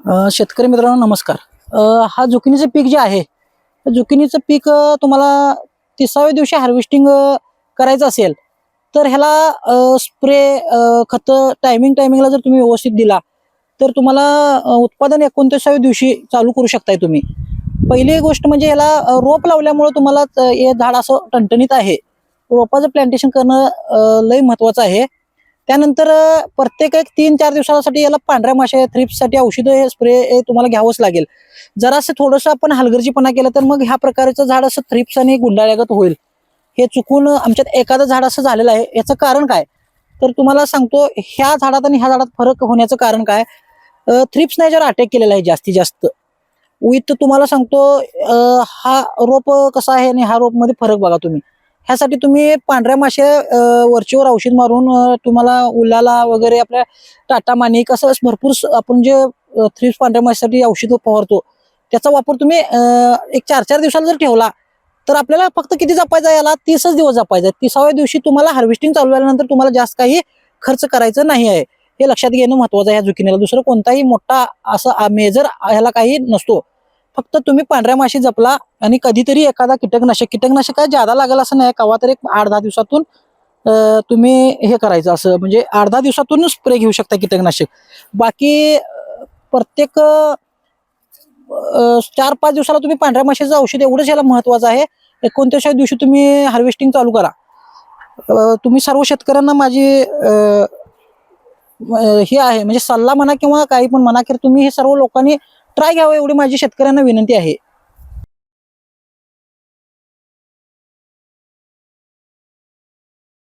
शेतकरी मित्रांनो नमस्कार. हा जुकिनीचं पीक जे आहे, जुकिनीचं पीक तुम्हाला 30व्या दिवशी हार्वेस्टिंग करायचं असेल तर ह्याला स्प्रे खतं टायमिंगला जर तुम्ही व्यवस्थित दिला तर तुम्हाला उत्पादन 29व्या दिवशी चालू करू शकताय तुम्ही. पहिली गोष्ट म्हणजे याला रोप लावल्यामुळे तुम्हाला हे झाड असं टणटणीत आहे. रोपाचं प्लांटेशन करणं लय महत्वाचं आहे. त्यानंतर प्रत्येक एक 3-4 दिवसासाठी याला पांढऱ्या माशा थ्रिप्ससाठी औषधं हे स्प्रे तुम्हाला घ्यावंच लागेल. जरासं थोडंसं आपण हलगर्जीपणा केला तर मग ह्या प्रकारचं झाड असं थ्रिप्स आणि गुंडाळ्यागत होईल. हे चुकून आमच्यात एखादं झाड असं झालेलं आहे. याचं कारण काय? तर तुम्हाला सांगतो, ह्या झाडात आणि ह्या झाडात फरक होण्याचं कारण काय? थ्रिप्सने याच्यावर अटॅक केलेला आहे जास्तीत जास्त. विथ तुम्हाला सांगतो, हा रोप कसा आहे आणि हा रोप मध्ये फरक बघा तुम्ही. ह्यासाठी तुम्ही पांढऱ्या माशा वरचीवर औषध मारून तुम्हाला उलाला वगैरे आपल्या टाटा मानिक असं भरपूर आपण जे थ्रिप्स पांढऱ्या माशासाठी औषध फवारतो त्याचा वापर तुम्ही एक 4-4 दिवसाला जर ठेवला तर आपल्याला फक्त किती जपायचं आहे, याला 30च दिवस जपायचं आहे. 30व्या दिवशी तुम्हाला हार्वेस्टिंग चालू झाल्यानंतर तुम्हाला जास्त काही खर्च करायचं नाही आहे. हे लक्षात घेणं महत्वाचं आहे. ह्या जुकिनीला दुसरं कोणताही मोठा असा मेजर ह्याला काही नसतो. फक्त तुम्ही पांढऱ्या माशी जपला आणि कधीतरी एखादा कीटकनाशक काय ज्यादा लागेल असं नाही. कवा तर एक 8-10 दिवसातून तुम्ही हे करायचं, असं म्हणजे 8-10 दिवसातून स्प्रे घेऊ शकता कीटकनाशक. बाकी प्रत्येक 4-5 दिवसाला तुम्ही पांढऱ्या माशीचं औषध एवढंच याला महत्वाचं आहे. 29व्या दिवशी तुम्ही हार्वेस्टिंग चालू करा. तुम्ही सर्व शेतकऱ्यांना माझी हे आहे म्हणजे सल्ला म्हणा किंवा काही पण म्हणा की तुम्ही हे सर्व लोकांनी ट्राय घ्यावं, एवढी माझी शेतकऱ्यांना विनंती आहे.